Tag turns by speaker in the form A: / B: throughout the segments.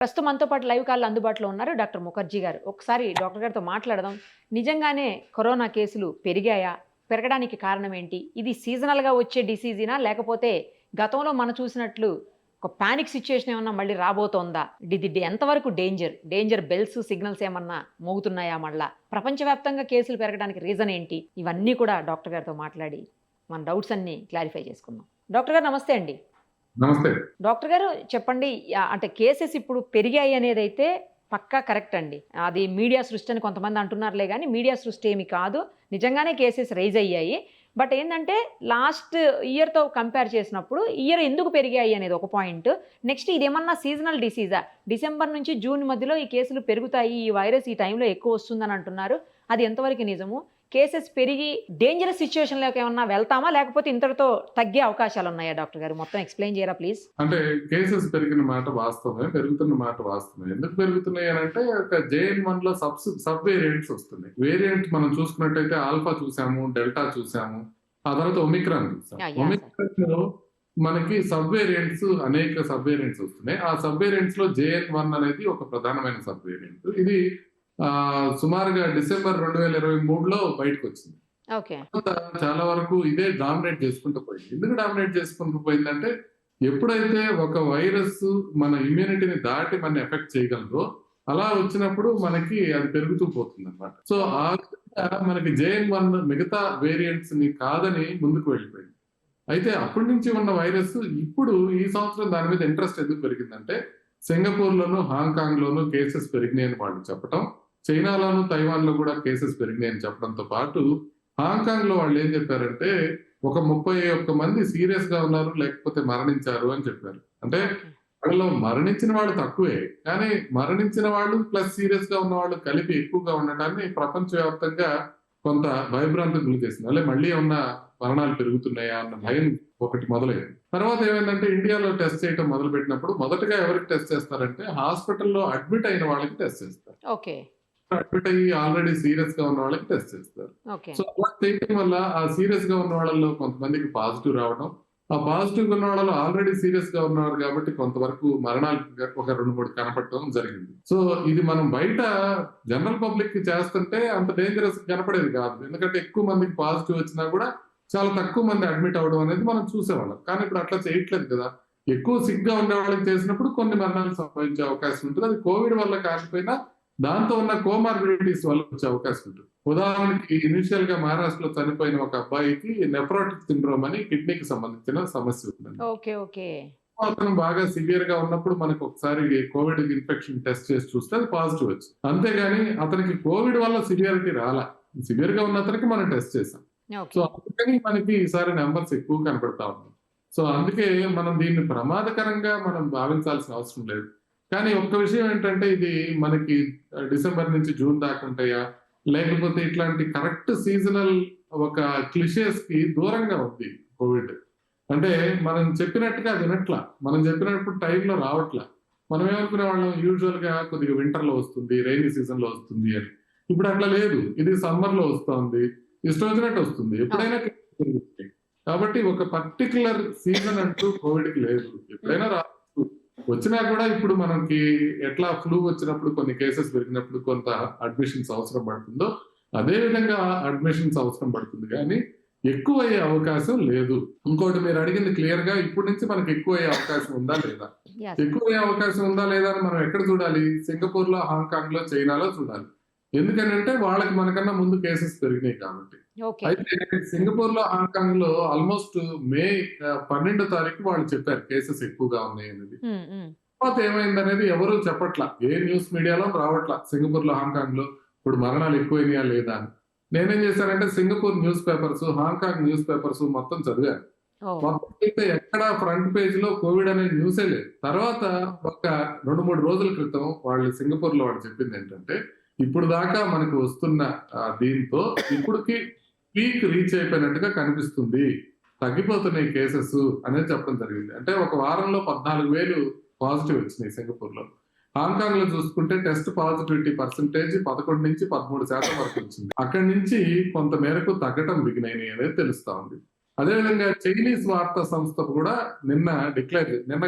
A: ప్రస్తుతం మనతో పాటు లైవ్ కాల్‌లో అందుబాటులో ఉన్నారు డాక్టర్ ముఖర్జీ గారు. ఒకసారి డాక్టర్ గారితో మాట్లాడదాం. నిజంగానే కరోనా కేసులు పెరిగాయా? పెరగడానికి కారణం ఏంటి? ఇది సీజనల్‌గా వచ్చే డిసీజేనా? లేకపోతే గతంలో మనం చూసినట్లు ఒక పానిక్ సిట్యుయేషన్ ఏమన్నా మళ్ళీ రాబోతోందా? ఇది ఎంతవరకు డేంజర్? డేంజర్ బెల్స్, సిగ్నల్స్ ఏమన్నా మోగుతున్నాయా మళ్ళా? ప్రపంచవ్యాప్తంగా కేసులు పెరగడానికి రీజన్ ఏంటి? ఇవన్నీ కూడా డాక్టర్ గారితో మాట్లాడి మన డౌట్స్ అన్నీ క్లారిఫై చేసుకుందాం. డాక్టర్ గారు నమస్తే అండి.
B: నమస్తే.
A: డాక్టర్ గారు చెప్పండి. అంటే కేసెస్ ఇప్పుడు పెరిగాయి అనేదైతే పక్కా కరెక్ట్ అండి. అది మీడియా సృష్టి అని కొంతమంది అంటున్నారులే గానీ, మీడియా సృష్టి ఏమి కాదు. నిజంగానే కేసెస్ రైజ్ అయ్యాయి. బట్ ఏందంటే లాస్ట్ ఇయర్‌తో కంపేర్ చేసినప్పుడు ఈ ఇయర్ ఎందుకు పెరిగాయి అనేది ఒక పాయింట్. నెక్స్ట్ ఇదేమన్నా సీజనల్ డిసీజా? డిసెంబర్ నుంచి జూన్ మధ్యలో ఈ కేసులు పెరుగుతాయి. ఈ వైరస్ ఈ టైంలో ఎక్కువ వస్తుందని అంటున్నారు. అది ఎంతవరకు నిజము? కేసెస్ పెరిగి డేంజరస్ సిట్యుయేషన్‌లోకి ఏమన్నా వెళ్తామా? లేకపోతే ఇంతటితో తగ్గే అవకాశాలున్నాయా డాక్టర్ గారు? మొత్తం ఎక్స్‌ప్లెయిన్ చేయరా ప్లీజ్?
B: అంటే కేసెస్ పెరిగిన మాట వాస్తవమే. పెరుగుతున్న మాట వాస్తవమే. ఎందుకు పెరుగుతున్నాయి అనంటే ఒక జేఎన్-1లో సబ్ వేరియంట్స్ వస్తున్నాయి. వేరియంట్ మనం చూసుకున్నట్టయితే ఆల్ఫా చూసాము, డెల్టా చూసాము. ఆ తర్వాత ఒమిక్రాన్ చూసాం.
A: యాహ్! యాహ్! సార్.
B: ఒమిక్రాన్‌లో మనకి అనేక సబ్ వేరియంట్స్ వస్తున్నాయి. ఆ సబ్ వేరియంట్స్‌లో జేఎన్-1 అనేది ఒక ప్రధానమైన సబ్ వేరియంట్. ఇది సుమారుగా డిసెంబర్ 2023లో బయటకొచ్చింది.
A: ఓకే.
B: తర్వాత చాలా వరకు ఇదే డామినేట్ చేసుకుంటూ పోయింది. ఎందుకు డామినేట్ చేసుకుంటూ పోయిందంటే, ఎప్పుడైతే ఒక వైరస్ మన ఇమ్యూనిటీని దాటి మనని ఎఫెక్ట్ చేయగలదో, అలా వచ్చినప్పుడు మనకి అది పెరుగుతూ పోతుందన్నమాట. So,
A: okay.
B: ఆ విధంగా మనకి జేఎన్-1 మిగతా వేరియంట్స్‌ని కాదని ముందుకు వెళ్ళిపోయింది. అయితే అప్పటి నుంచి ఉన్న వైరస్ ఇప్పుడు ఈ సంవత్సరం దాని మీద ఇంట్రెస్ట్ ఎందుకు పెరిగిందంటే, సింగపూర్‌లోను, హాంకాంగ్‌లోను కేసెస్ పెరిగినాయని వాళ్ళు చెప్పటం, చైనాలోను, తైవాన్‌లో కూడా కేసెస్ పెరిగినాయని చెప్పడంతో పాటు హాంకాంగ్‌లో వాళ్ళేం చెప్పారంటే, ఒక 31 మంది సీరియస్‌గా ఉన్నారు, లేకపోతే మరణించారు అని చెప్పారు. అంటే
A: ఓకే.
B: వాళ్ళలో మరణించిన వాళ్ళు తక్కువే. కానీ మరణించిన వాళ్ళు ప్లస్ సీరియస్‌గా ఉన్నవాళ్ళు కలిపి ఎక్కువగా ఉండటాన్ని ప్రపంచవ్యాప్తంగా కొంత భయభ్రాంతికి గురి చేసింది. మళ్ళీ ఏమన్నా మరణాలు పెరుగుతున్నాయా అన్న భయం ఒకటి మొదలైంది. తర్వాత ఏమైందంటే ఇండియాలో టెస్ట్ చేయడం మొదలుపెట్టినప్పుడు మొదటగా ఎవరికి టెస్ట్ చేస్తారంటే హాస్పిటల్‌లో అడ్మిట్ అయిన వాళ్ళకి టెస్ట్ చేస్తారు.
A: ఓకే.
B: అడ్మిట్ అయ్యి ఆల్రెడీ సీరియస్‌గా ఉన్న వాళ్ళకి టెస్ట్ చేస్తారు.
A: ఓకే.
B: సో, అలా చేయడం వల్ల ఆ సీరియస్‌గా ఉన్న వాళ్ళలో కొంతమందికి పాజిటివ్ రావడం, ఆ పాజిటివ్‌గా ఉన్న వాళ్ళలో ఆల్రెడీ సీరియస్‌గా ఉన్నారు కాబట్టి కొంతవరకు మరణాలు ఒక 2, 3 కనపడటం జరిగింది. సో, ఇది మనం బయట జనరల్ పబ్లిక్‌కి చేస్తుంటే అంత డేంజరస్ కనపడేది కాదు. ఎందుకంటే ఎక్కువ మందికి పాజిటివ్ వచ్చినా కూడా చాలా తక్కువ మంది అడ్మిట్ అవ్వడం అనేది మనం చూసేవాళ్ళం. కానీ ఇప్పుడు అట్లా చేయట్లేదు కదా! ఎక్కువ సిక్‌గా ఉండే వాళ్ళకి చేసినప్పుడు కొన్ని మరణాలు సంభవించే అవకాశం ఉంటుంది. అది కోవిడ్ వల్ల కాకపోయినా దాంతో ఉన్న కోమార్బిడిటీస్ వల్ల వచ్చే అవకాశం ఉంటుంది. ఉదాహరణకి ఇనీషియల్‌గా మహారాష్ట్రలో చనిపోయిన ఒక అబ్బాయికి నెఫ్రాటిక్ సిండ్రోమ్ అని కిడ్నీకి సంబంధించిన సమస్య ఉందండి.
A: ఓకే. ఓకే.
B: అతను బాగా సివియర్‌గా ఉన్నప్పుడు మనకు ఒకసారి కోవిడ్ ఇన్ఫెక్షన్ టెస్ట్ చేసి చూస్తే అది పాజిటివ్ వచ్చింది. అంతేగాని అతనికి కోవిడ్ వల్ల సివియారిటీ రాలా. సివియర్‌గా ఉన్న అతనికి మనం టెస్ట్ చేసాం. So,
A: okay.
B: అందుకని మనకి ఈసారి నంబర్స్ ఎక్కువ కనపడతా ఉన్నాయి. సో, అందుకే మనం దీన్ని ప్రమాదకరంగా మనం భావించాల్సిన అవసరం లేదు. కానీ ఒక్క విషయం ఏంటంటే ఇది మనకి డిసెంబర్ నుంచి జూన్ దాకా ఉంటాయా? లేకపోతే ఇట్లాంటి కరెక్ట్ సీజనల్ ఒక క్లిషేస్‌కి దూరంగా ఉంది కోవిడ్. అంటే మనం చెప్పినట్టుగా వినట్లా. మనం చెప్పినప్పుడు టైంలో రావట్లా. మనం ఏమనుకునేవాళ్ళం యూజువల్‌గా కొద్దిగా వింటర్‌లో వస్తుంది, రెయినీ సీజన్‌లో వస్తుంది అని. ఇప్పుడు అట్లా లేదు. ఇది సమ్మర్‌లో వస్తోంది. ఇష్టం వచ్చినట్టు వస్తుంది. ఎప్పుడైనా
A: అవును.
B: కేసులు పెరుగుతాయి. కాబట్టి ఒక పర్టిక్యులర్ సీజన్ అంటూ కోవిడ్‌కి లేదు.
A: హ్మ్.
B: ఎప్పుడైనా రావచ్చు. వచ్చినా కూడా ఇప్పుడు మనకి ఎట్లా ఫ్లూ వచ్చినప్పుడు కొన్ని కేసెస్ పెరిగినప్పుడు కొంత అడ్మిషన్స్ అవసరం పడుతుందో, అదే విధంగా అడ్మిషన్స్ అవసరం పడుతుంది గానీ, ఎక్కువయ్యే అవకాశం లేదు. ఇంకోటి మీరు అడిగింది క్లియర్‌గా ఇప్పటి నుంచి మనకి ఎక్కువయ్యే అవకాశం ఉందా? లేదా?
A: యాహ్! సార్.
B: ఎక్కువయ్యే అవకాశం ఉందా? లేదా? అని మనం ఎక్కడ చూడాలి? సింగపూర్‌లో, హాంకాంగ్‌లో, చైనాలో చూడాలి. ఎందుకనంటే వాళ్ళకి మనకన్నా ముందు కేసెస్ పెరిగినాయి కాబట్టి.
A: ఓకే.
B: అయితే సింగపూర్‌లో, హాంకాంగ్‌లో ఆల్‌మోస్ట్ మే 12 తారీఖు వాళ్ళు చెప్పారు కేసెస్ ఎక్కువగా ఉన్నాయనేది.
A: హ్మ్. హ్మ్.
B: తర్వాత ఏమైందనేది ఎవరు చెప్పట్లా. ఏ న్యూస్ మీడియాలో రావట్లా. సింగపూర్‌లో, హాంకాంగ్‌లో ఇప్పుడు మరణాలు ఎక్కువైనాయా లేదా అని. నేనేం చేశానంటే Singapore news papers, Hong Kong news papers మొత్తం చదివాను.
A: ఓహ్!
B: మొత్తం అయితే ఎక్కడ ఫ్రంట్ పేజ్‌లో కోవిడ్ అనే న్యూసే లేదు. తర్వాత
A: ఓహ్!
B: ఒక 2, 3 రోజుల క్రితం వాళ్ళు సింగపూర్‌లో వాళ్ళు చెప్పిందేంటంటే, ఇప్పుడు దాకా మనకు వస్తున్న దీంతో ఇప్పటికి పీక్ రీచ్ అయిపోయినట్టుగా కనిపిస్తుంది. తగ్గిపోతున్నాయి కేసెస్ అనేది చెప్పడం జరిగింది. అంటే ఒక వారంలో 14,000 పాజిటివ్ వచ్చినాయి సింగపూర్‌లో. హాంకాంగ్‌లో చూసుకుంటే టెస్ట్ పాజిటివిటీ పర్సెంటేజ్ 11-13% వరకు వచ్చింది. అక్కడి నుంచి కొంత మేరకు తగ్గటం బిగినయినాయి అనేది తెలుస్తా ఉంది. అదేవిధంగా చైనీస్ వార్తా సంస్థ కూడా నిన్న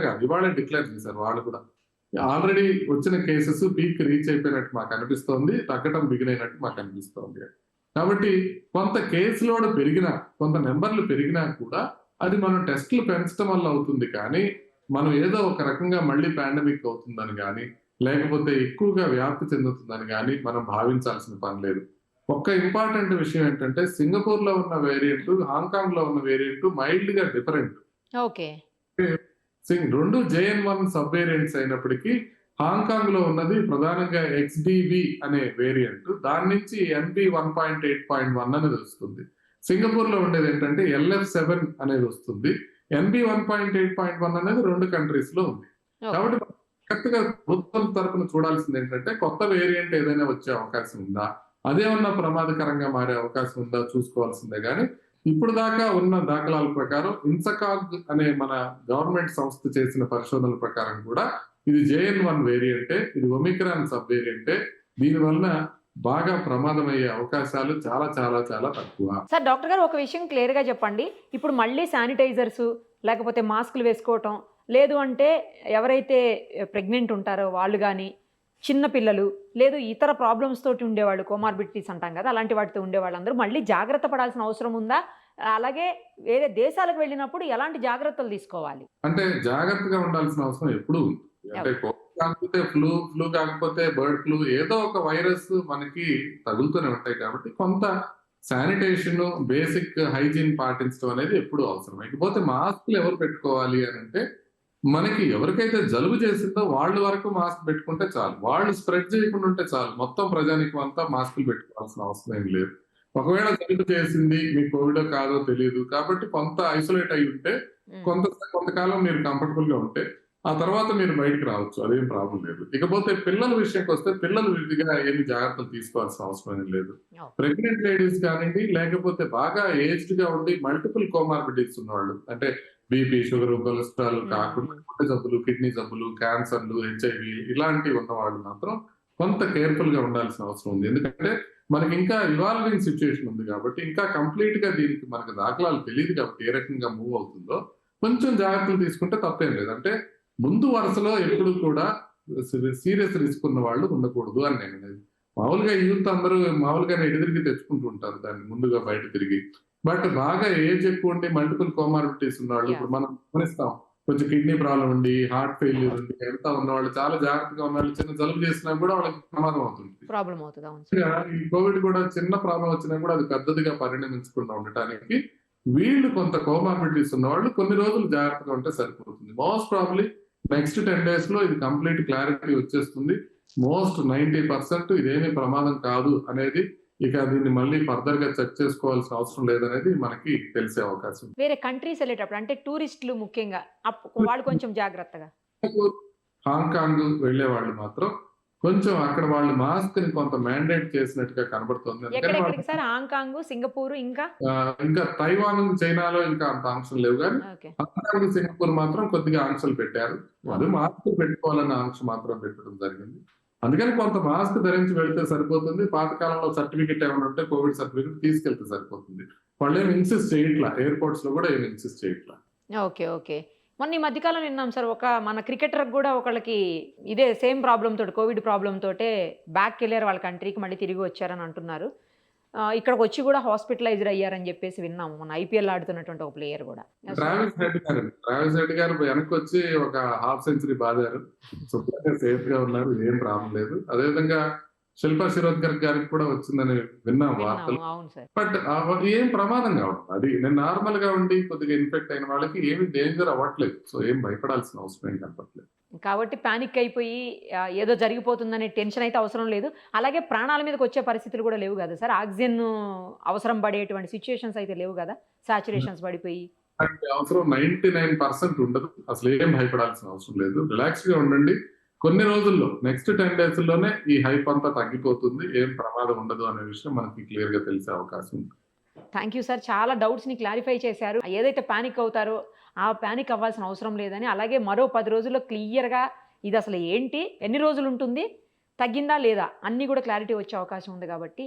B: కాదు ఇవాళే డిక్లేర్ చేశారు వాళ్ళు కూడా. ఆల్రెడీ వచ్చిన కేసెస్ పీక్ రీచ్ అయిపోయినట్టు మాకు అనిపిస్తోంది, తగ్గటం బిగిన్ అయినట్టు మాకు అనిపిస్తోంది. కాబట్టి కొంత కేసు లోడ్ పెరిగినా, కొంత నెంబర్లు పెరిగినా కూడా అది మనం టెస్టులు పెంచడం వల్ల అవుతుంది కానీ, మనం ఏదో ఒక రకంగా మళ్ళీ పాండమిక్ అవుతుందని కానీ, లేకపోతే ఎక్కువగా వ్యాప్తి చెందుతుందని కానీ మనం భావించాల్సిన పని లేదు. ఒక్క ఇంపార్టెంట్ విషయం ఏంటంటే, సింగపూర్ లో ఉన్న వేరియంట్, హాంకాంగ్ లో ఉన్న వేరియంట్ మైల్డ్ గా డిఫరెంట్.
A: ఓకే.
B: రెండు JN.1 సబ్ వేరియంట్స్ అయినప్పటికీ హాంకాంగ్ లో ఉన్నది ప్రధానంగా XBB అనే వేరియంట్, దాని నుంచి NB 1.8.1 అనేది వస్తుంది. సింగపూర్ లో ఉండేది ఏంటంటే LF7 అనేది వస్తుంది. NB 1.8.1 అనేది 2 కంట్రీస్ లో ఉంది. కాబట్టి కరెక్ట్ గా ప్రభుత్వం తరపున చూడాల్సింది ఏంటంటే, కొత్త వేరియంట్ ఏదైనా వచ్చే అవకాశం ఉందా, అదేమన్నా ప్రమాదకరంగా మారే అవకాశం ఉందా చూసుకోవాల్సిందే గానీ, ఇప్పుడు దాకా ఉన్న దాఖలాల ప్రకారం ఇన్సకాగ్ అనే మన గవర్నమెంట్ సంస్థ చేసిన పరిశోధనల ప్రకారం కూడా ఇది JN.1 వేరియంటే, ఇది ఒమిక్రాన్ సబ్ వేరియంటే, దీనివల్ల బాగా ప్రమాదమయ్యే అవకాశాలు చాలా చాలా చాలా తక్కువ.
A: సార్ డాక్టర్ గారు ఒక విషయం క్లియర్గా చెప్పండి. ఇప్పుడు మళ్ళీ శానిటైజర్స్ లేకపోతే మాస్కులు వేసుకోవటం, లేదు అంటే ఎవరైతే ప్రెగ్నెంట్ ఉంటారో వాళ్ళు కానీ, చిన్న పిల్లలు, లేదు ఇతర ప్రాబ్లమ్స్ తోటి ఉండేవాళ్ళు, కోమార్బిడిటీస్ అంటాం కదా, అలాంటి వాటితో ఉండేవాళ్ళందరూ మళ్ళీ జాగ్రత్త పడాల్సిన అవసరం ఉందా? అలాగే వేరే దేశాలకు వెళ్ళినప్పుడు ఎలాంటి జాగ్రత్తలు తీసుకోవాలి?
B: అంటే జాగ్రత్తగా ఉండాల్సిన అవసరం ఎప్పుడూ ఉంది. అంటే కోవిడ్ కాకపోతే ఫ్లూ కాకపోతే బర్డ్ ఫ్లూ, ఏదో ఒక వైరస్ మనకి తగులుతూనే ఉంటాయి కాబట్టి కొంత శానిటేషన్, బేసిక్ హైజీన్ పాటించడం అనేది ఎప్పుడు అవసరం. ఇకపోతే మాస్కులు ఎవరు పెట్టుకోవాలి అని అంటే, మనకి ఎవరికైతే జలుబు చేసిందో వాళ్ళు వరకు మాస్క్ పెట్టుకుంటే చాలు, వాళ్ళు స్ప్రెడ్ చేయకుండా ఉంటే చాలు. మొత్తం ప్రజానికం అంతా మాస్కులు పెట్టుకోవాల్సిన అవసరం ఏం లేదు. ఒకవేళ జలుబు చేసింది, మీకు కోవిడ్ కాదో తెలియదు కాబట్టి కొంత ఐసోలేట్ అయి ఉంటే, కొంతకాలం మీరు కంఫర్టబుల్ గా ఉంటే ఆ తర్వాత మీరు బయటకు రావచ్చు, అదేం ప్రాబ్లం లేదు. ఇకపోతే పిల్లల విషయంకి వస్తే, పిల్లలు విధిగా ఏమి జాగ్రత్తలు తీసుకోవాల్సిన అవసరం ఏం లేదు. ప్రెగ్నెంట్ లేడీస్ కానివ్వండి, లేకపోతే బాగా ఏజ్డ్ గా ఉండి మల్టిపుల్ కోమార్బిడిటీస్ ఉన్నవాళ్ళు, అంటే బీపీ, షుగర్, కొలెస్ట్రాల్ కాకుండా గుండె జబ్బులు, కిడ్నీ జబ్బులు, క్యాన్సర్లు, HIV ఇలాంటివి ఉన్నవాళ్ళు మాత్రం కొంత కేర్ఫుల్ గా ఉండాల్సిన అవసరం ఉంది. ఎందుకంటే మనకి ఇంకా ఇవాల్వింగ్ సిచ్యుయేషన్ ఉంది కాబట్టి, ఇంకా కంప్లీట్ గా దీనికి మనకు దాఖలాలు తెలియదు కాబట్టి ఏ రకంగా మూవ్ అవుతుందో కొంచెం జాగ్రత్తలు తీసుకుంటే తప్పేం లేదు. అంటే ముందు వరుసలో ఎప్పుడు కూడా సీరియస్ రిస్క్ ఉన్న వాళ్ళు ఉండకూడదు అని నేను అనేది. మామూలుగా యూత్ అందరూ మామూలుగానే ఎదురుకి తెచ్చుకుంటూ ఉంటారు దాన్ని ముందుగా బయట తిరిగి. బట్ బాగా ఏజ్ ఎక్కువ ఉండి మల్టిపుల్ కోమార్బిడిటీస్ ఉన్నవాళ్ళు, ఇప్పుడు మనం గమనిస్తాం, కొంచెం కిడ్నీ ప్రాబ్లం ఉండి, హార్ట్ ఫెయిల్యూర్ ఉండి, ఎంత ఉన్నవాళ్ళు, చాలా జాగ్రత్తగా ఉన్నవాళ్ళు చిన్న జలుబు చేసినా కూడా వాళ్ళకి ప్రమాదం అవుతుంది.
A: ప్రాబ్లం అవుతుంది.
B: ఈ కోవిడ్ కూడా చిన్న ప్రాబ్లం వచ్చినా కూడా అది పెద్దదిగా పరిణమించకుండా ఉండటానికి వీళ్ళు కొంత కోమార్బిడిటీస్ ఉన్నవాళ్ళు కొన్ని రోజులు జాగ్రత్తగా ఉంటే సరిపోతుంది. మోస్ట్ ప్రాబ్లీ నెక్స్ట్ 10 days లో ఇది కంప్లీట్ క్లారిటీ వచ్చేస్తుంది. మోస్ట్ 90% ఇదేమీ ప్రమాదం కాదు అనేది, ఇక దీన్ని మళ్ళీ ఫర్దర్ గా చెక్ చేసుకోవాల్సిన అవసరం లేదనేది మనకి తెలిసే అవకాశం.
A: వేరే కంట్రీస్ వెళ్ళేటప్పుడు అంటే టూరిస్టులు ముఖ్యంగా వాళ్ళు కొంచెం జాగ్రత్తగా,
B: హాంకాంగ్ వెళ్లే వాళ్ళు మాత్రం కొంచెం అక్కడ వాళ్ళు మాస్క్ ని కొంత మ్యాండేట్ చేసినట్టుగా కనబడుతుంది.
A: ఎక్కడెక్కడికి సార్? హాంకాంగ్, సింగపూర్, ఇంకా
B: తైవాన్, చైనాలో ఇంకా అంత ఆంక్షలు లేవు కానీ హాంకాంగ్, సింగపూర్ మాత్రం కొద్దిగా ఆంక్షలు పెట్టారు. వాళ్ళు మాస్క్ పెట్టుకోవాలన్న ఆంక్ష మాత్రం పెట్టడం జరిగింది. అందుకని కొంత మాస్క్ ధరించి వెళ్తే సరిపోతుంది. పాతకాలంలో సర్టిఫికెట్ ఏమైనా ఉంటే కోవిడ్ సర్టిఫికెట్ తీసుకెళ్తే సరిపోతుంది. వాళ్ళు ఏమి ఇన్సిస్ట్ చేయట్లా, ఎయిర్పోర్ట్స్ లో కూడా ఏమి ఇన్సిస్ట్ చేయట్లా.
A: Okay okay. మొన్న ఈ మధ్యకాలం విన్నాం సార్, ఒక మన క్రికెటర్ కూడా ఒకళ్ళకి ఇదే సేమ్ ప్రాబ్లం తోటి, కోవిడ్ ప్రాబ్లం తోటే బ్యాక్ వెళ్ళారు వాళ్ళ కంట్రీకి, మళ్ళీ తిరిగి వచ్చారని అంటున్నారు. ఇక్కడికి వచ్చి కూడా హాస్పిటలైజ్డ్ అయ్యారని చెప్పేసి విన్నాము. మన IPL ఆడుతున్నటువంటి ఒక ప్లేయర్ కూడా.
B: ట్రావిస్ హెడ్ గారు వెనక్కి వచ్చి ఒక హాఫ్ సెంచరీ బాదారు, శుభ్రంగా సేఫ్ గా ఉన్నారు, ఏం ప్రాబ్లం లేదు. అదేవిధంగా శిల్పా శిరోద్కర్ గారికి కూడా వచ్చిందని విన్నాం వార్తలు. బట్ ఏం ప్రమాదం కావడం, అది నేను నార్మల్ గా ఉండి కొద్దిగా ఇన్ఫెక్ట్ అయిన వాళ్ళకి ఏమి డేంజర్ అవ్వట్లేదు. సో ఏం భయపడాల్సిన అవసరం ఏం కనపట్లేదు.
A: కాబట్టి పానిక్ అయిపోయి ఏదో జరిగిపోతుందనే టెన్షన్ అయితే అవసరం లేదు. అలాగే ప్రాణాల మీదకి వచ్చే పరిస్థితులు కూడా లేవు కదా సార్? ఆక్సిజన్ అవసరం పడేటువంటి సిచ్యుయేషన్స్ అయితే లేవు కదా? సాచురేషన్స్ పడిపోయి
B: అవసరం 99% ఉండదు. అసలు ఏం భయపడాల్సిన అవసరం లేదు. రిలాక్స్ గా ఉండండి. కొన్ని రోజుల్లో నెక్స్ట్ 10 days లోనే ఈ హైప్ అంతా తగ్గిపోతుంది, ఏం ప్రమాదం ఉండదు అనే విషయం మనకి క్లియర్ గా తెలిసే అవకాశం ఉంది.
A: థ్యాంక్ యూ సార్, చాలా డౌట్స్ని క్లారిఫై చేశారు. ఏదైతే పానిక్ అవుతారో ఆ పానిక్ అవ్వాల్సిన అవసరం లేదని, అలాగే మరో 10 రోజుల్లో క్లియర్గా ఇది అసలు ఏంటి, ఎన్ని రోజులు ఉంటుంది, తగ్గిందా లేదా అన్నీ కూడా క్లారిటీ వచ్చే అవకాశం ఉంది. కాబట్టి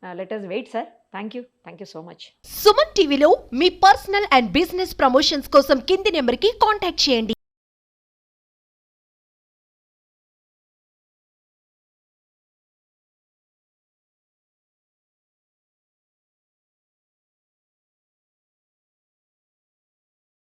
A: let us wait sir. Thank you so much.
C: Suman టీవీలో మీ పర్సనల్ అండ్ బిజినెస్ ప్రమోషన్స్ కోసం కింది నెంబర్కి కాంటాక్ట్ చేయండి.